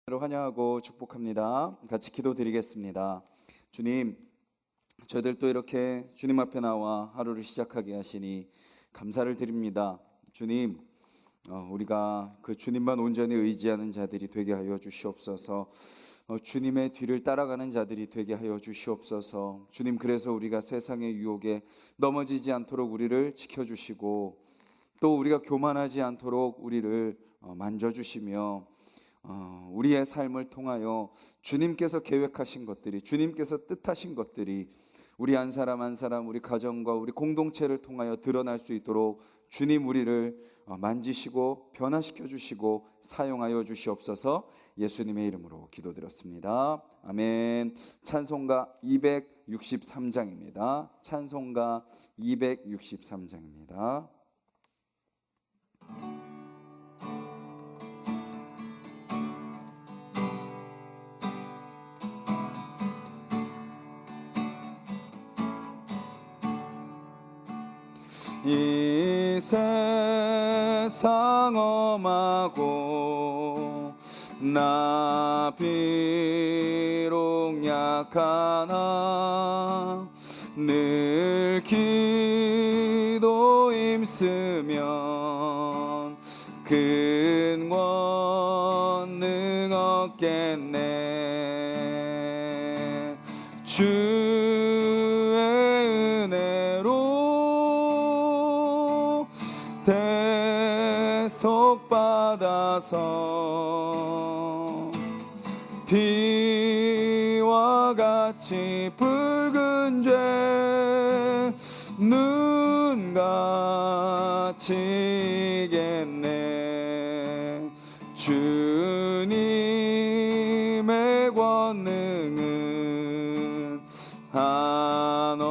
환영하고 축복합니다. 같이 기도드리겠습니다. 주님, 저희들도 이렇게 주님 앞에 나와 하루를 시작하게 하시니 감사를 드립니다. 주님, 우리가 그 주님만 온전히 의지하는 자들이 되게 하여 주시옵소서. 주님의 뒤를 따라가는 자들이 되게 하여 주시옵소서. 주님, 그래서 우리가 세상의 유혹에 넘어지지 않도록 우리를 지켜주시고 또 우리가 교만하지 않도록 우리를 만져주시며 우리의 삶을 통하여 주님께서 계획하신 것들이, 주님께서 뜻하신 것들이 우리 한 사람 한 사람, 우리 가정과 우리 공동체를 통하여 드러날 수 있도록 주님 우리를 만지시고 변화시켜 주시고 사용하여 주시옵소서. 예수님의 이름으로 기도드렸습니다. 아멘. 찬송가 263장입니다. 찬송가 263장입니다. 이 세상 험하고 나 비록 약하나 늘 기도 힘쓰면 큰 권능 얻겠네. 주의 은혜로 대속받아서 비와 같이 붉은 죄 눈같이 겠네. 주님의 권능은 한없이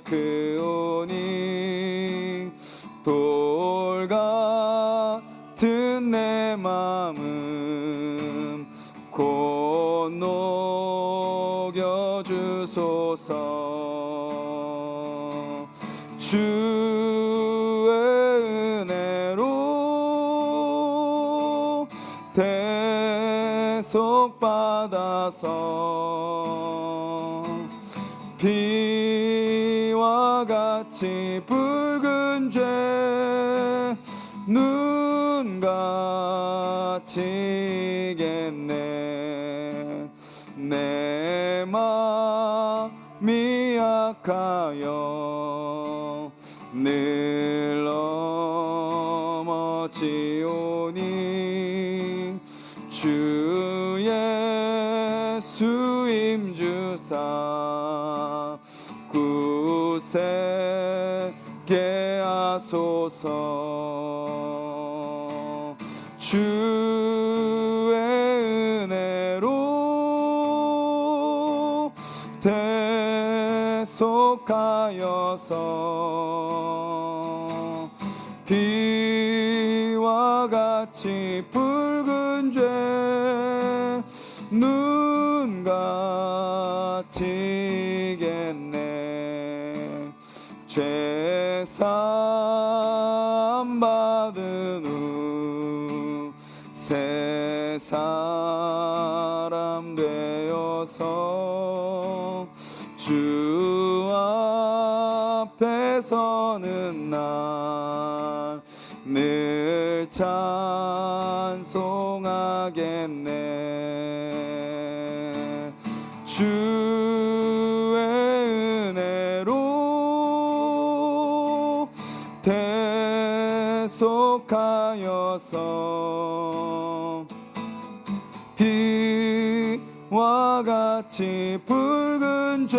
크오니 돌 같은 내 마음 곧 녹여주소서. 주의 은혜로 대속받아서 비와 같이 붉은 죄 눈같이 겠네. 내 마음이 약하여 늘 넘어지오니 주 예수 힘주사 굳세게 하소서. 주의 은혜로 대속하여서 비와 같이 붉은 죄 눈같이 겠네. 죄사함 받은 후 새 사람 되어서 주 앞에 서는 날 늘 찬송하겠네. 주의 은혜로 대속하여서 비와 같이 붉은 죄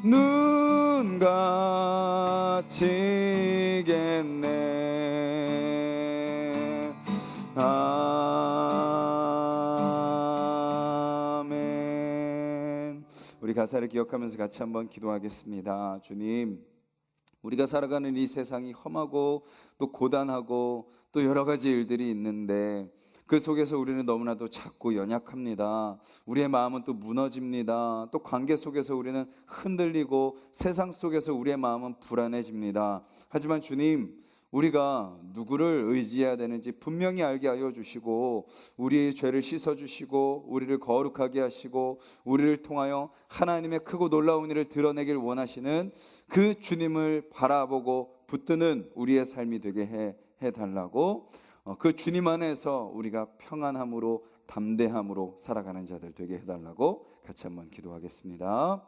눈같이 겠네. 아멘. 우리 가사를 기억하면서 같이 한번 기도하겠습니다. 주님, 우리가 살아가는 이 세상이 험하고 또 고단하고 또 여러 가지 일들이 있는데 그 속에서 우리는 너무나도 작고 연약합니다. 우리의 마음은 또 무너집니다. 또 관계 속에서 우리는 흔들리고 세상 속에서 우리의 마음은 불안해집니다. 하지만 주님, 우리가 누구를 의지해야 되는지 분명히 알게 하여 주시고, 우리의 죄를 씻어 주시고, 우리를 거룩하게 하시고, 우리를 통하여 하나님의 크고 놀라운 일을 드러내길 원하시는 그 주님을 바라보고 붙드는 우리의 삶이 되게 해달라고, 그 주님 안에서 우리가 평안함으로 담대함으로 살아가는 자들 되게 해달라고 같이 한번 기도하겠습니다.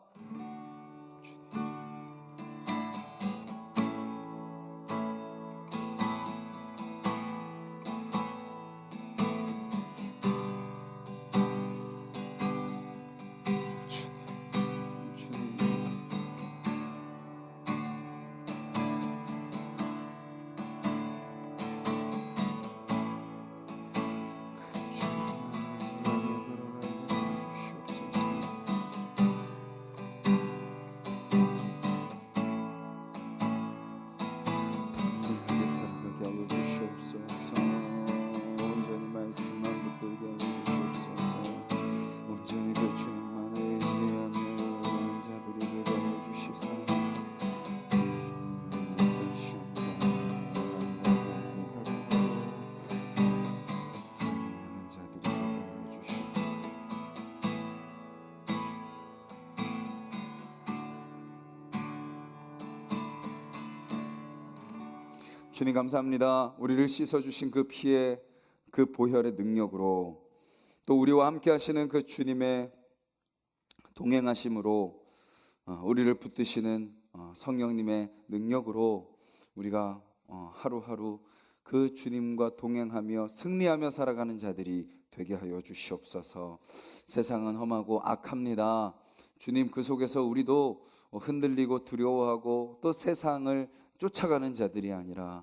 주님 감사합니다. 우리를 씻어주신 그 피의 그 보혈의 능력으로, 또 우리와 함께 하시는 그 주님의 동행하심으로, 우리를 붙드시는 성령님의 능력으로 우리가 하루하루 그 주님과 동행하며 승리하며 살아가는 자들이 되게 하여 주시옵소서. 세상은 험하고 악합니다. 주님, 그 속에서 우리도 흔들리고 두려워하고 또 세상을 쫓아가는 자들이 아니라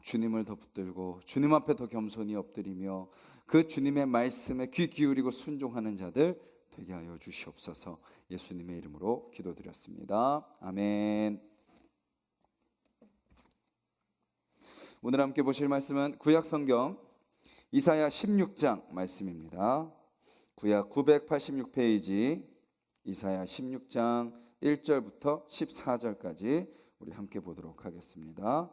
주님을 더 붙들고 주님 앞에 더 겸손히 엎드리며 그 주님의 말씀에 귀 기울이고 순종하는 자들 되게 하여 주시옵소서. 예수님의 이름으로 기도드렸습니다. 아멘. 오늘 함께 보실 말씀은 구약성경 이사야 16장 말씀입니다. 구약 986페이지 이사야 16장 1절부터 14절까지 우리 함께 보도록 하겠습니다.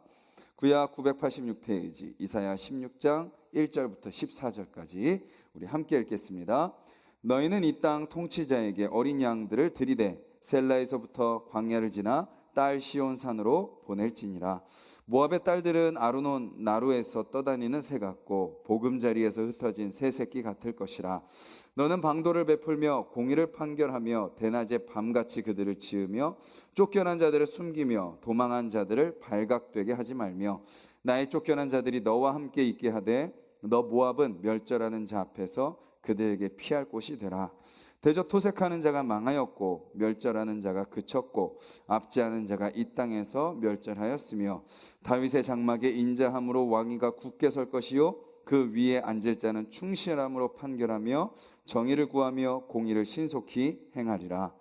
구약 986페이지 이사야 16장 1절부터 14절까지 우리 함께 읽겠습니다. 너희는 이 땅 통치자에게 어린 양들을 들이대 셀라에서부터 광야를 지나 딸 시온산으로 보낼지니라. 모압의 딸들은 아르논 나루에서 떠다니는 새 같고 보금자리에서 흩어진 새 새끼 같을 것이라. 너는 방도를 베풀며 공의를 판결하며 대낮에 밤같이 그들을 지으며 쫓겨난 자들을 숨기며 도망한 자들을 발각되게 하지 말며 나의 쫓겨난 자들이 너와 함께 있게 하되 너 모압은 멸절하는 자 앞에서 그들에게 피할 곳이 되라. 대저 토색하는 자가 망하였고 멸절하는 자가 그쳤고 압제하는 자가 이 땅에서 멸절하였으며 다윗의 장막에 인자함으로 왕위가 굳게 설 것이요 그 위에 앉을 자는 충실함으로 판결하며 정의를 구하며 공의를 신속히 행하리라.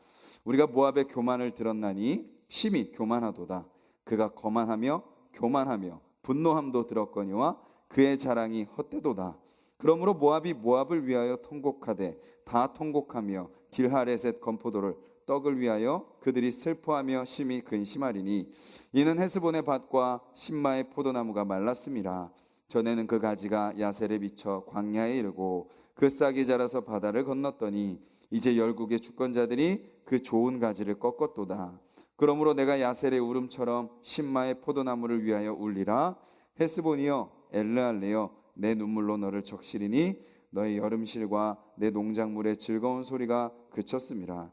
우리가 모압의 교만을 들었나니 심히 교만하도다. 그가 거만하며 교만하며 분노함도 들었거니와 그의 자랑이 헛되도다. 그러므로 모압이 모압을 위하여 통곡하되 다 통곡하며 길하레셋 건포도를 떡을 위하여 그들이 슬퍼하며 심히 근심하리니 이는 헤스본의 밭과 신마의 포도나무가 말랐음이라. 전에는 그 가지가 야셀에 비쳐 광야에 이르고 그 싹이 자라서 바다를 건넜더니 이제 열국의 주권자들이 그 좋은 가지를 꺾었도다. 그러므로 내가 야셀의 울음처럼 신마의 포도나무를 위하여 울리라. 헤스본이여 엘르할레여 내 눈물로 너를 적시리니 너의 여름실과 내 농작물의 즐거운 소리가 그쳤음이라.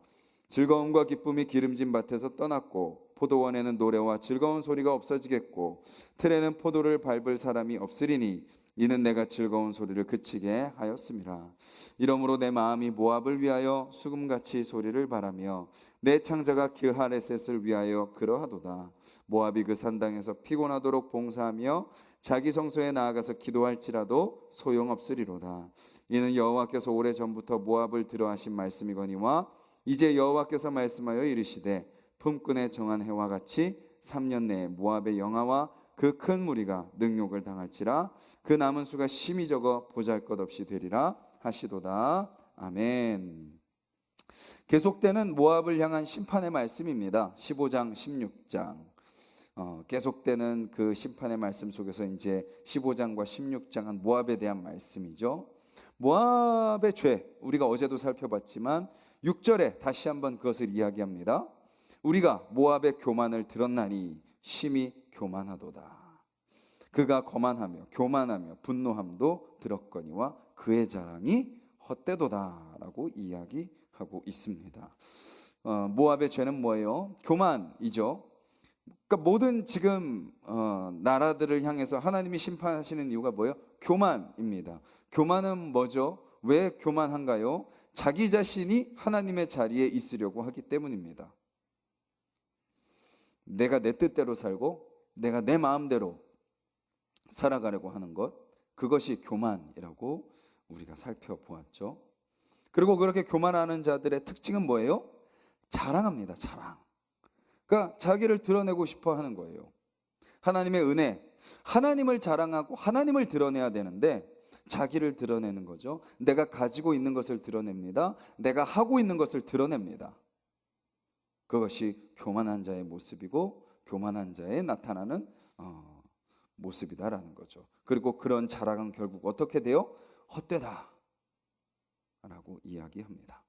즐거움과 기쁨이 기름진 밭에서 떠났고 포도원에는 노래와 즐거운 소리가 없어지겠고 틀에는 포도를 밟을 사람이 없으리니 이는 내가 즐거운 소리를 그치게 하였음이라. 이러므로 내 마음이 모압을 위하여 수금같이 소리를 바라며 내 창자가 길하레셋을 위하여 그러하도다. 모압이 그 산당에서 피곤하도록 봉사하며 자기 성소에 나아가서 기도할지라도 소용없으리로다. 이는 여호와께서 오래전부터 모압을 들어하신 말씀이거니와 이제 여호와께서 말씀하여 이르시되 품꾼의 정한 해와 같이 3년 내에 모압의 영하와 그 큰 무리가 능욕을 당할지라. 그 남은 수가 심히 적어 보잘것없이 되리라 하시도다. 아멘. 계속되는 모압을 향한 심판의 말씀입니다. 15장 16장 계속되는 그 심판의 말씀 속에서 이제 15장과 16장은 모압에 대한 말씀이죠. 모압의 죄, 우리가 어제도 살펴봤지만 6절에 다시 한번 그것을 이야기합니다. 우리가 모압의 교만을 들었나니 심히 교만하도다. 그가 거만하며 교만하며 분노함도 들었거니와 그의 자랑이 헛되도다라고 이야기하고 있습니다. 모압의 죄는 뭐예요? 교만이죠. 그러니까 모든 지금 나라들을 향해서 하나님이 심판하시는 이유가 뭐예요? 교만입니다. 교만은 뭐죠? 왜 교만한가요? 자기 자신이 하나님의 자리에 있으려고 하기 때문입니다. 내가 내 뜻대로 살고 내가 내 마음대로 살아가려고 하는 것, 그것이 교만이라고 우리가 살펴보았죠. 그리고 그렇게 교만하는 자들의 특징은 뭐예요? 자랑합니다. 자랑. 그러니까 자기를 드러내고 싶어 하는 거예요. 하나님의 은혜, 하나님을 자랑하고 하나님을 드러내야 되는데 자기를 드러내는 거죠. 내가 가지고 있는 것을 드러냅니다. 내가 하고 있는 것을 드러냅니다. 그것이 교만한 자의 모습이고 교만한 자의 나타나는 모습이다라는 거죠. 그리고 그런 자랑은 결국 어떻게 돼요? 헛되다 라고 이야기합니다.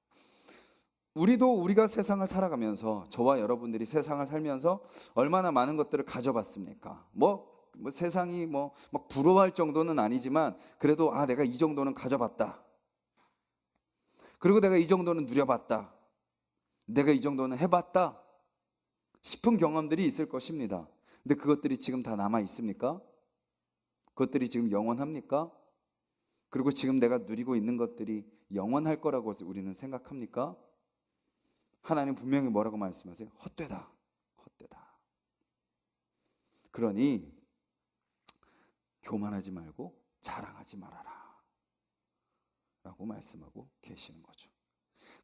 우리가 세상을 살아가면서, 저와 여러분들이 세상을 살면서 얼마나 많은 것들을 가져봤습니까? 세상이 막 부러워할 정도는 아니지만 그래도 내가 이 정도는 가져봤다. 그리고 내가 이 정도는 누려봤다. 내가 이 정도는 해봤다 싶은 경험들이 있을 것입니다. 근데 그것들이 지금 다 남아 있습니까? 그것들이 지금 영원합니까? 그리고 지금 내가 누리고 있는 것들이 영원할 거라고 우리는 생각합니까? 하나님 분명히 뭐라고 말씀하세요? 헛되다. 헛되다. 그러니 교만하지 말고 자랑하지 말아라 라고 말씀하고 계시는 거죠.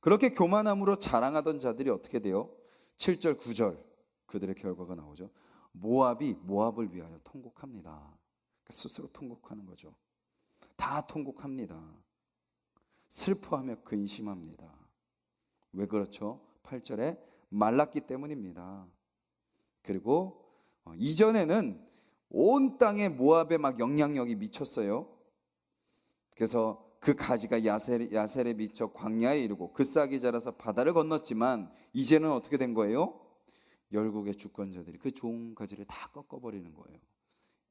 그렇게 교만함으로 자랑하던 자들이 어떻게 돼요? 7절 9절 그들의 결과가 나오죠. 모압이 모압을 위하여 통곡합니다. 그러니까 스스로 통곡하는 거죠. 다 통곡합니다. 슬퍼하며 근심합니다. 왜 그렇죠? 8절에 말랐기 때문입니다. 그리고 이전에는 온 땅에 모압에 막 영향력이 미쳤어요. 그래서 그 가지가 야셀에 미쳐 광야에 이르고 그 싹이 자라서 바다를 건넜지만 이제는 어떻게 된 거예요? 열국의 주권자들이 그 좋은 가지를 다 꺾어버리는 거예요.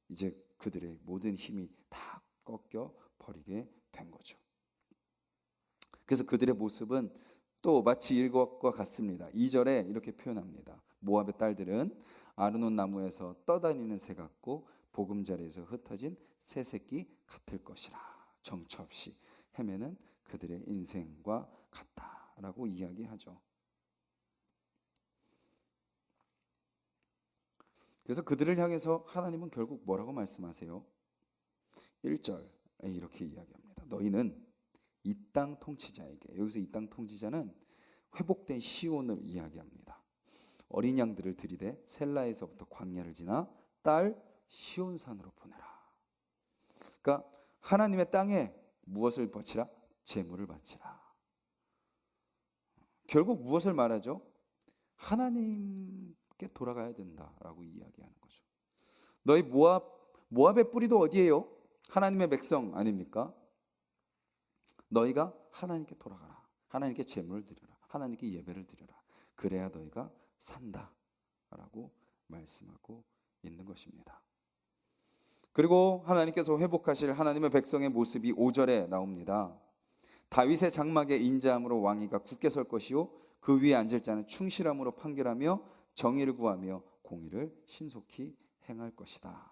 이제 그들의 모든 힘이 다 꺾여 버리게 된 거죠. 그래서 그들의 모습은 또 마치 이것과 같습니다. 2절에 이렇게 표현합니다. 모압의 딸들은 아르논 나무에서 떠다니는 새 같고 보금자리에서 흩어진 새 새끼 같을 것이라. 정처 없이 헤매는 그들의 인생과 같다라고 이야기하죠. 그래서 그들을 향해서 하나님은 결국 뭐라고 말씀하세요? 1절에 이렇게 이야기합니다. 너희는 이 땅 통치자에게, 여기서 이 땅 통치자는 회복된 시온을 이야기합니다. 어린 양들을 들이대 셀라에서부터 광야를 지나 딸 시온산으로 보내라. 그러니까 하나님의 땅에 무엇을 바치라? 재물을 바치라. 결국 무엇을 말하죠? 하나님께 돌아가야 된다라고 이야기하는 거죠. 너희 모압의 뿌리도 어디예요? 하나님의 백성 아닙니까? 너희가 하나님께 돌아가라. 하나님께 재물을 드려라. 하나님께 예배를 드려라. 그래야 너희가 산다라고 말씀하고 있는 것입니다. 그리고 하나님께서 회복하실 하나님의 백성의 모습이 5절에 나옵니다. 다윗의 장막에 인자함으로 왕위가 굳게 설 것이요 그 위에 앉을 자는 충실함으로 판결하며 정의를 구하며 공의를 신속히 행할 것이다.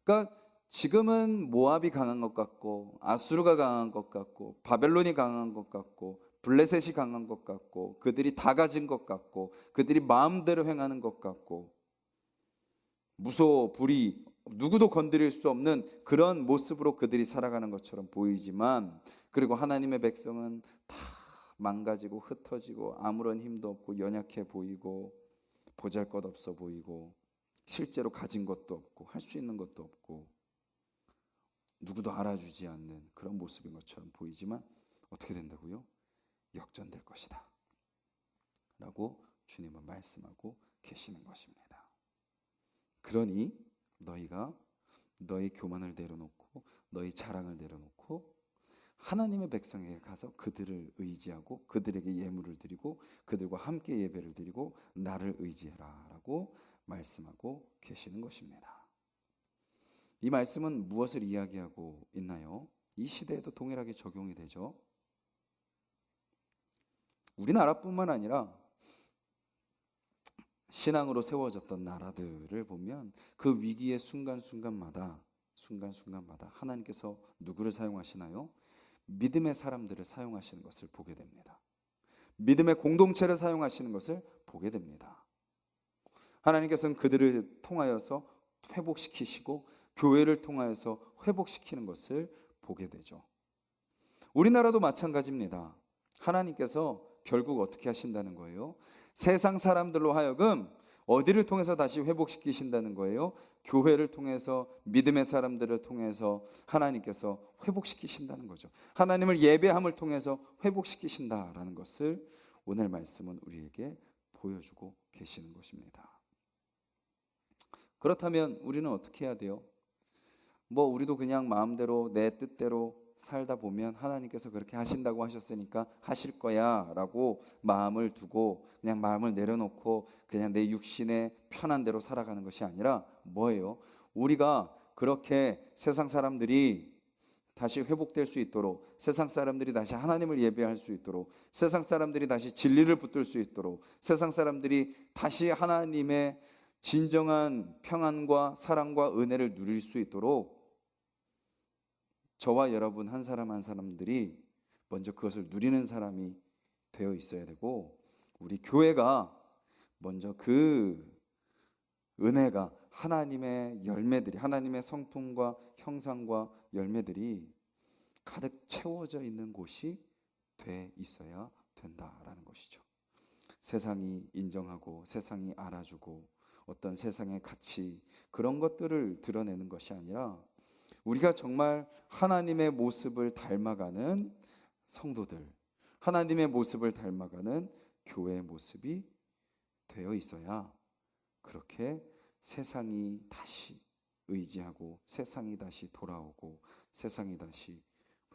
그러니까 지금은 모압이 강한 것 같고 아수르가 강한 것 같고 바벨론이 강한 것 같고 블레셋이 강한 것 같고 그들이 다 가진 것 같고 그들이 마음대로 행하는 것 같고 무소 불위 누구도 건드릴 수 없는 그런 모습으로 그들이 살아가는 것처럼 보이지만, 그리고 하나님의 백성은 다 망가지고 흩어지고 아무런 힘도 없고 연약해 보이고 보잘것없어 보이고 실제로 가진 것도 없고 할 수 있는 것도 없고 누구도 알아주지 않는 그런 모습인 것처럼 보이지만 어떻게 된다고요? 역전될 것이다 라고 주님은 말씀하고 계시는 것입니다. 그러니 너희가 너희 교만을 내려놓고 너희 자랑을 내려놓고 하나님의 백성에게 가서 그들을 의지하고 그들에게 예물을 드리고 그들과 함께 예배를 드리고 나를 의지해라 라고 말씀하고 계시는 것입니다. 이 말씀은 무엇을 이야기하고 있나요? 이 시대에도 동일하게 적용이 되죠. 우리나라뿐만 아니라 신앙으로 세워졌던 나라들을 보면 그 위기의 순간순간마다 하나님께서 누구를 사용하시나요? 믿음의 사람들을 사용하시는 것을 보게 됩니다. 믿음의 공동체를 사용하시는 것을 보게 됩니다. 하나님께서는 그들을 통하여서 회복시키시고 교회를 통하여서 회복시키는 것을 보게 되죠. 우리나라도 마찬가지입니다. 하나님께서 결국 어떻게 하신다는 거예요? 세상 사람들로 하여금 어디를 통해서 다시 회복시키신다는 거예요? 교회를 통해서, 믿음의 사람들을 통해서 하나님께서 회복시키신다는 거죠. 하나님을 예배함을 통해서 회복시키신다라는 것을 오늘 말씀은 우리에게 보여주고 계시는 것입니다. 그렇다면 우리는 어떻게 해야 돼요? 우리도 그냥 마음대로 내 뜻대로 살다 보면 하나님께서 그렇게 하신다고 하셨으니까 하실 거야 라고 마음을 두고 그냥 마음을 내려놓고 그냥 내 육신의 편한 대로 살아가는 것이 아니라 뭐예요? 우리가 그렇게 세상 사람들이 다시 회복될 수 있도록, 세상 사람들이 다시 하나님을 예배할 수 있도록, 세상 사람들이 다시 진리를 붙들 수 있도록, 세상 사람들이 다시 하나님의 진정한 평안과 사랑과 은혜를 누릴 수 있도록 저와 여러분 한 사람 한 사람들이 먼저 그것을 누리는 사람이 되어 있어야 되고, 우리 교회가 먼저 그 은혜가 하나님의 열매들이, 하나님의 성품과 형상과 열매들이 가득 채워져 있는 곳이 돼 있어야 된다라는 것이죠. 세상이 인정하고 세상이 알아주고 어떤 세상의 가치, 그런 것들을 드러내는 것이 아니라 우리가 정말 하나님의 모습을 닮아가는 성도들, 하나님의 모습을 닮아가는 교회의 모습이 되어 있어야 그렇게 세상이 다시 의지하고 세상이 다시 돌아오고 세상이 다시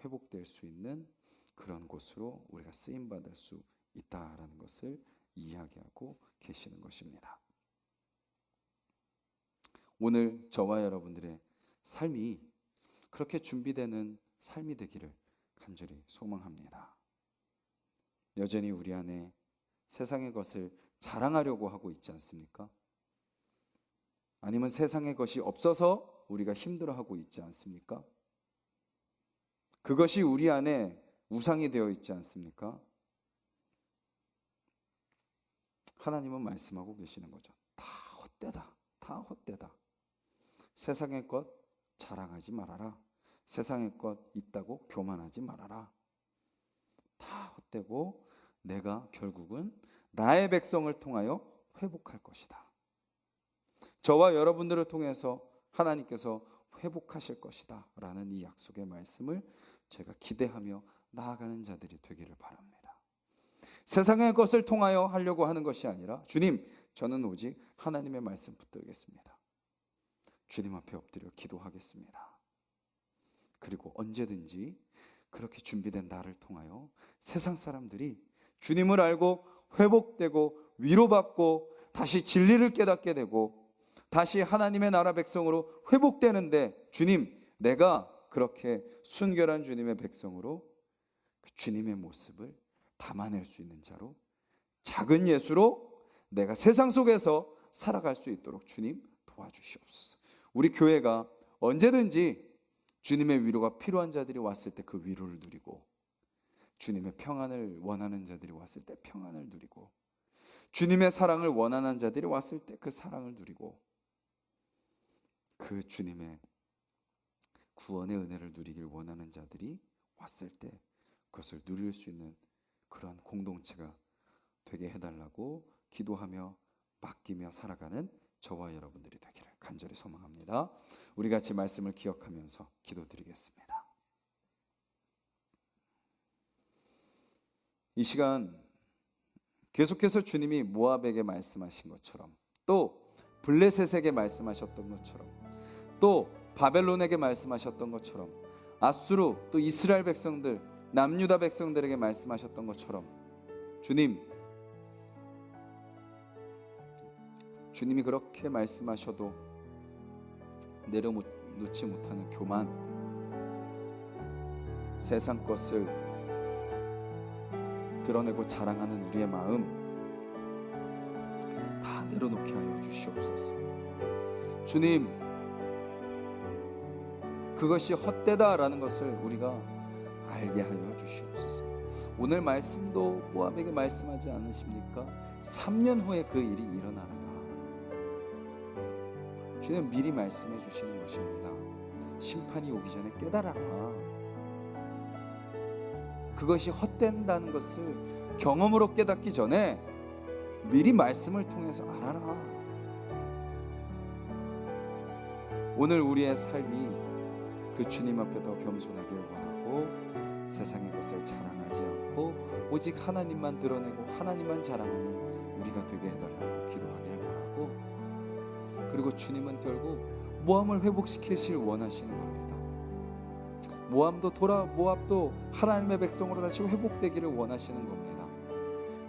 회복될 수 있는 그런 곳으로 우리가 쓰임받을 수 있다라는 것을 이야기하고 계시는 것입니다. 오늘 저와 여러분들의 삶이 그렇게 준비되는 삶이 되기를 간절히 소망합니다. 여전히 우리 안에 세상의 것을 자랑하려고 하고 있지 않습니까? 아니면 세상의 것이 없어서 우리가 힘들어하고 있지 않습니까? 그것이 우리 안에 우상이 되어 있지 않습니까? 하나님은 말씀하고 계시는 거죠. 다 헛되다. 다 헛되다. 세상의 것 자랑하지 말아라. 세상의 것 있다고 교만하지 말아라. 다 헛되고 내가 결국은 나의 백성을 통하여 회복할 것이다. 저와 여러분들을 통해서 하나님께서 회복하실 것이다 라는 이 약속의 말씀을 제가 기대하며 나아가는 자들이 되기를 바랍니다. 세상의 것을 통하여 하려고 하는 것이 아니라 주님, 저는 오직 하나님의 말씀 붙들겠습니다. 주님 앞에 엎드려 기도하겠습니다. 그리고 언제든지 그렇게 준비된 나를 통하여 세상 사람들이 주님을 알고 회복되고 위로받고 다시 진리를 깨닫게 되고 다시 하나님의 나라 백성으로 회복되는데, 주님, 내가 그렇게 순결한 주님의 백성으로 그 주님의 모습을 담아낼 수 있는 자로, 작은 예수로 내가 세상 속에서 살아갈 수 있도록 주님 도와주시옵소서. 우리 교회가 언제든지 주님의 위로가 필요한 자들이 왔을 때 그 위로를 누리고, 주님의 평안을 원하는 자들이 왔을 때 평안을 누리고, 주님의 사랑을 원하는 자들이 왔을 때 그 사랑을 누리고, 그 주님의 구원의 은혜를 누리길 원하는 자들이 왔을 때 그것을 누릴 수 있는 그런 공동체가 되게 해달라고 기도하며 맡기며 살아가는 저와 여러분들이 되기를 간절히 소망합니다. 우리 같이 말씀을 기억하면서 기도드리겠습니다. 이 시간 계속해서 주님이 모압에게 말씀하신 것처럼 또 블레셋에게 말씀하셨던 것처럼, 또 바벨론에게 말씀하셨던 것처럼, 아수르 또 이스라엘 백성들, 남유다 백성들에게 말씀하셨던 것처럼 주님이 그렇게 말씀하셔도 내려놓지 못하는 교만, 세상 것을 드러내고 자랑하는 우리의 마음 다 내려놓게 하여 주시옵소서. 주님, 그것이 헛되다라는 것을 우리가 알게 하여 주시옵소서. 오늘 말씀도 모압에게 말씀하지 않으십니까? 3년 후에 그 일이 일어나리라. 주님 미리 말씀해 주시는 것입니다. 심판이 오기 전에 깨달아라. 그것이 헛된다는 것을 경험으로 깨닫기 전에 미리 말씀을 통해서 알아라. 오늘 우리의 삶이 그 주님 앞에 더 겸손하기를 원하고, 세상의 것을 자랑하지 않고 오직 하나님만 드러내고 하나님만 자랑하는 우리가 되게 해달라고 기도하길 바라고, 그리고 주님은 결국 모함을 회복시키실 원하시는 겁니다. 모압도 하나님의 백성으로 다시 회복되기를 원하시는 겁니다.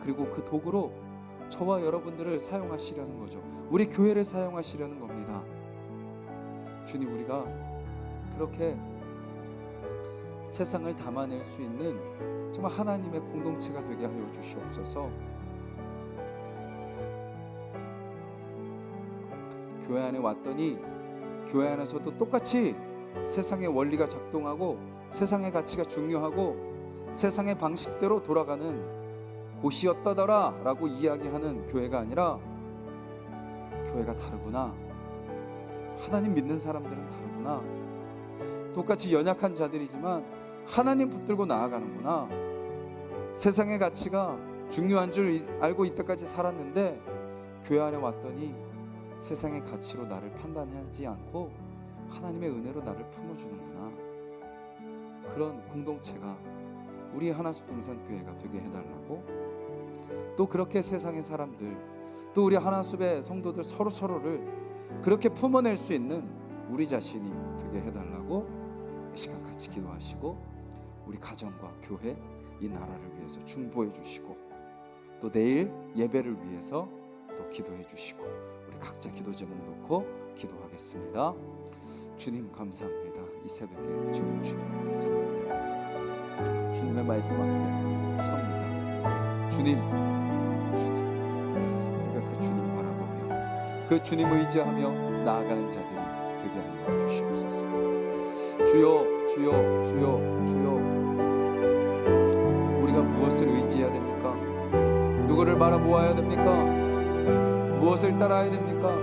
그리고 그 도구로 저와 여러분들을 사용하시려는 거죠. 우리 교회를 사용하시려는 겁니다. 주님, 우리가 그렇게 세상을 담아낼 수 있는 정말 하나님의 공동체가 되게 하여 주시옵소서. 교회 안에 왔더니 교회 안에서도 똑같이 세상의 원리가 작동하고 세상의 가치가 중요하고 세상의 방식대로 돌아가는 곳이었다더라 라고 이야기하는 교회가 아니라, 교회가 다르구나, 하나님 믿는 사람들은 다르구나, 똑같이 연약한 자들이지만 하나님 붙들고 나아가는구나, 세상의 가치가 중요한 줄 알고 이때까지 살았는데 교회 안에 왔더니 세상의 가치로 나를 판단하지 않고 하나님의 은혜로 나를 품어주는구나. 그런 공동체가 우리 하나숲 동산교회가 되게 해달라고, 또 그렇게 세상의 사람들, 또 우리 하나숲의 성도들 서로를 그렇게 품어낼 수 있는 우리 자신이 되게 해달라고 이 시간 같이 기도하시고, 우리 가정과 교회, 이 나라를 위해서 중보해 주시고, 또 내일 예배를 위해서 또 기도해 주시고, 우리 각자 기도 제목 놓고 기도하겠습니다. 주님 감사합니다. 이 새벽에 저는 주님 앞에 섭니다. 주님의 말씀 앞에 섭니다. 주님, 우리가 그 주님 바라보며 그 주님 의지하며 나아가는 자들이 되게 하여 주시옵소서. 주여, 주여, 주여, 주여. 우리가 무엇을 의지해야 됩니까? 누구를 바라보아야 됩니까? 무엇을 따라야 됩니까?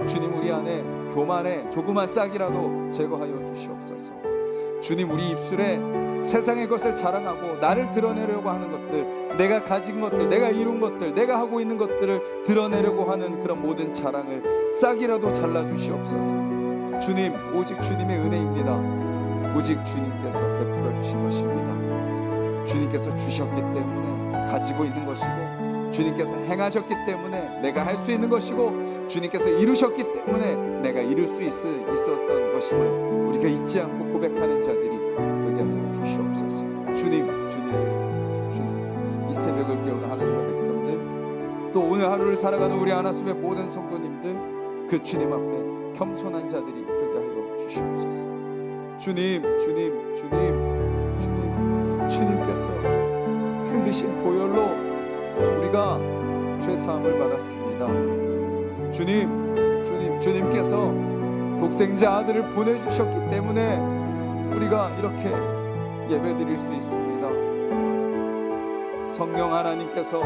주님, 우리 안에 교만의 조그만 싹이라도 제거하여 주시옵소서. 주님, 우리 입술에 세상의 것을 자랑하고 나를 드러내려고 하는 것들, 내가 가진 것들, 내가 이룬 것들, 내가 하고 있는 것들을 드러내려고 하는 그런 모든 자랑을 싹이라도 잘라 주시옵소서. 주님, 오직 주님의 은혜입니다. 오직 주님께서 베풀어 주신 것입니다. 주님께서 주셨기 때문에 가지고 있는 것이고, 주님께서 행하셨기 때문에 내가 할 수 있는 것이고, 주님께서 이루셨기 때문에 내가 이룰 수 있었던 것임을 우리가 잊지 않고 고백하는 자들이 되게 하여 주시옵소서. 주님, 이 새벽을 깨우는 하나님의 백성들, 또 오늘 하루를 살아가는 우리 하나숲의 모든 성도님들, 그 주님 앞에 겸손한 자들이 되게 하여 주시옵소서. 주님께서 흘리신 보혈로 우리가 죄사함을 받았습니다. 주님께서 독생자 아들을 보내주셨기 때문에 우리가 이렇게 예배드릴 수 있습니다. 성령 하나님께서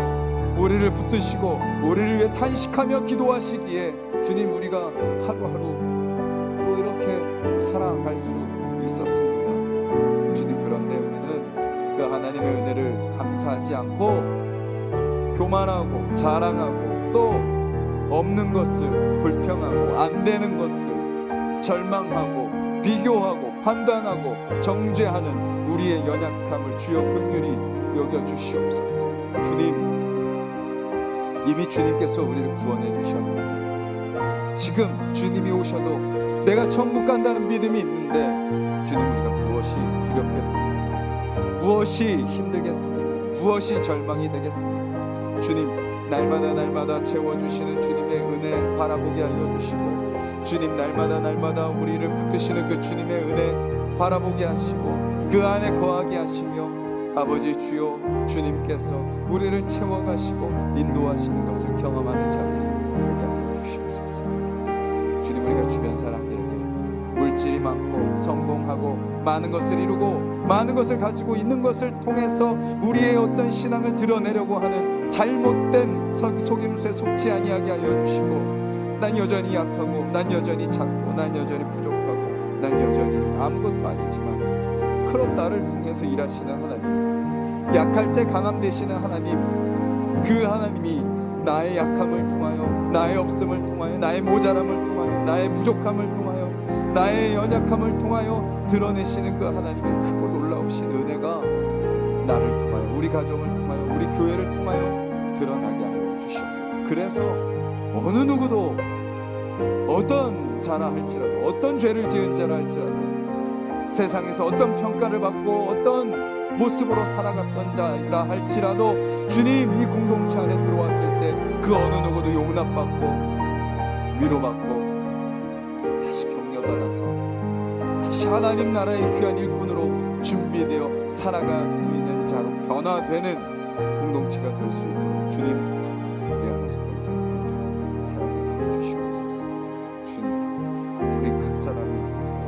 우리를 붙드시고 우리를 위해 탄식하며 기도하시기에 주님, 우리가 하루하루 또 이렇게 살아갈 수 있었습니다. 주님, 그런데 우리는 그 하나님의 은혜를 감사하지 않고 교만하고 자랑하고, 또 없는 것을 불평하고 안 되는 것을 절망하고 비교하고 판단하고 정죄하는 우리의 연약함을 주여 긍휼히 여겨 주시옵소서. 주님, 이미 주님께서 우리를 구원해 주셨는데 지금 주님이 오셔도 내가 천국 간다는 믿음이 있는데 주님, 우리가 무엇이 두렵겠습니까? 무엇이 힘들겠습니까? 무엇이 절망이 되겠습니까? 주님, 날마다 채워주시는 주님의 은혜 바라보게 알려주시고, 주님, 날마다 우리를 붙드시는 그 주님의 은혜 바라보게 하시고 그 안에 거하게 하시며, 아버지 주여, 주님께서 우리를 채워가시고 인도하시는 것을 경험하는 자들이 되게 하여 주시옵소서. 주님, 우리가 주변 사람들에게 물질이 많고 성공하고 많은 것을 이루고 많은 것을 가지고 있는 것을 통해서 우리의 어떤 신앙을 드러내려고 하는 잘못된 속임수에 속지 아니하게 하여 주시고, 난 여전히 약하고 난 여전히 작고 난 여전히 부족하고 난 여전히 아무것도 아니지만, 그런 나를 통해서 일하시는 하나님, 약할 때 강함 되시는 하나님, 그 하나님이 나의 약함을 통하여, 나의 없음을 통하여, 나의 모자람을 통하여, 나의 부족함을 통하여, 나의 연약함을 통하여 드러내시는 그 하나님의 크고 놀라우신 은혜가 나를 통하여, 우리 가정을 통하여, 우리 교회를 통하여 드러나게 하여 주시옵소서. 그래서 어느 누구도 어떤 자라 할지라도, 어떤 죄를 지은 자라 할지라도, 세상에서 어떤 평가를 받고 어떤 모습으로 살아갔던 자라 할지라도, 주님, 이 공동체 안에 들어왔을 때 그 어느 누구도 용납받고 위로받고 다시 격려받아서 다시 하나님 나라의 귀한 일꾼으로 준비되어 살아갈 수 있는 자로 변화되는 공동체가 될 수 있도록 주님, 우리 안에 동생 사용해 주시옵소서. 주님, 우리 각 사람이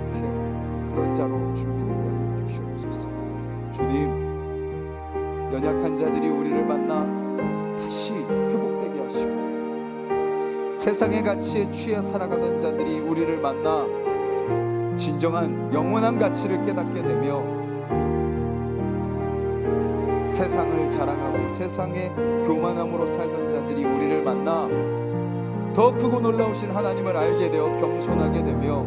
그렇게 그런 자로 준비되게 하여 주시옵소서. 주님, 연약한 자들이 우리를 만나 다시 회복되게 하시고, 세상의 가치에 취해 살아가던 자들이 우리를 만나 진정한 영원한 가치를 깨닫게 되며, 세상을 자랑하고 세상의 교만함으로 살던 자들이 우리를 만나 더 크고 놀라우신 하나님을 알게 되어 겸손하게 되며,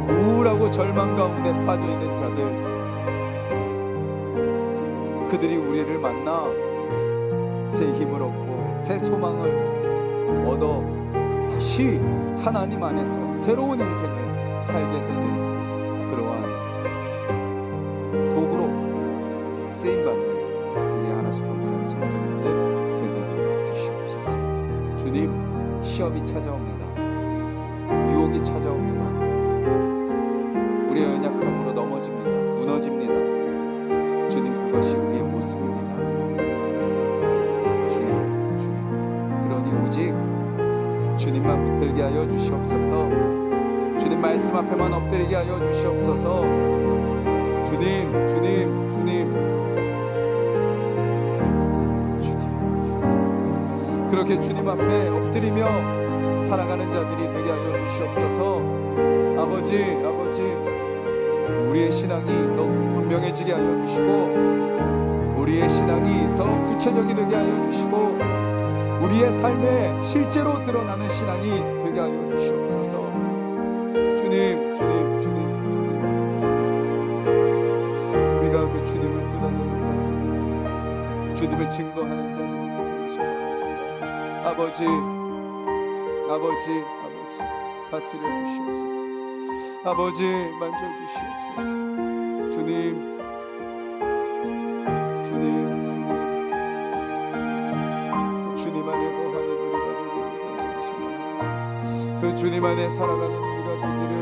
우울하고 절망 가운데 빠져있는 자들, 그들이 우리를 만나 새 힘을 얻고 새 소망을 얻어 다시 하나님 안에서 새로운 인생을 살게 되는 그러한 도구로 쓰임받는 우리 하나숙동산의 성도님들 되게 하여 주시옵소서. 주님, 시험이 찾아옵니다. 유혹이 찾아옵니다. 우리의 연약함으로 넘어집니다. 무너집니다. 주님, 그것이 우리의 모습입니다. 주님, 그러니 오직 주님만 붙들게 하여 주시옵소서. 주님 말씀 앞에만 엎드리게 하여 주시옵소서. 주님, 그렇게 주님 앞에 엎드리며 살아가는 자들이 되게 하여 주시옵소서. 아버지, 우리의 신앙이 더 분명해지게 하여 주시고, 우리의 신앙이 더 구체적이 되게 하여 주시고, 우리의 삶에 실제로 드러나는 신앙이 되게 하여 주시옵소서. 주님, 우리가 그 주님을 드러내는 자, 주님을 증거하는 자를 소망합니다. 아버지, 다스려 주시옵소서. 아버지, 만져주시옵소서. 주님, 그 주님 안에 거하는 우리가 되기를 소망합니다. 그 주님 안에 살아가는 우리가 되기를